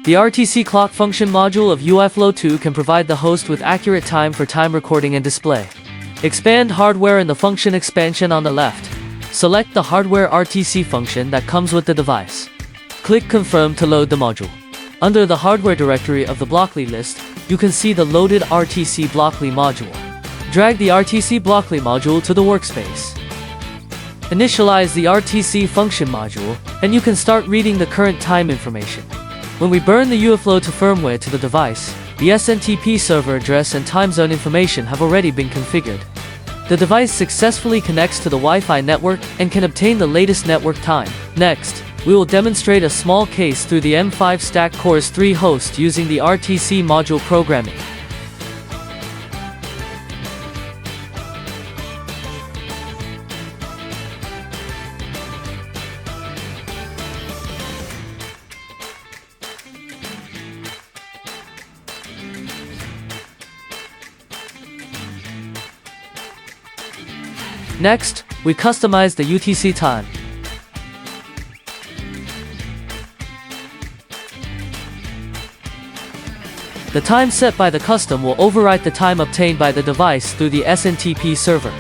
The RTC clock function module of UiFlow2 can provide the host with accurate time for time recording and display. Expand hardware in the function expansion on the left. Select the hardware RTC function that comes with the device. Click Confirm to load the module. Under the hardware directory of the Blockly list, you can see the loaded RTC Blockly module. Drag the RTC Blockly module to the workspace. Initialize the RTC function module, and you can start reading the current time information. When we burn the UiFlow2 firmware to the device, the SNTP server address and time zone information have already been configured. The device successfully connects to the Wi-Fi network and can obtain the latest network time. Next, we will demonstrate a small case through the M5 Stack Cores 3 host using the RTC module programming. Next, we customize the UTC time. The time set by the custom will overwrite the time obtained by the device through the SNTP server.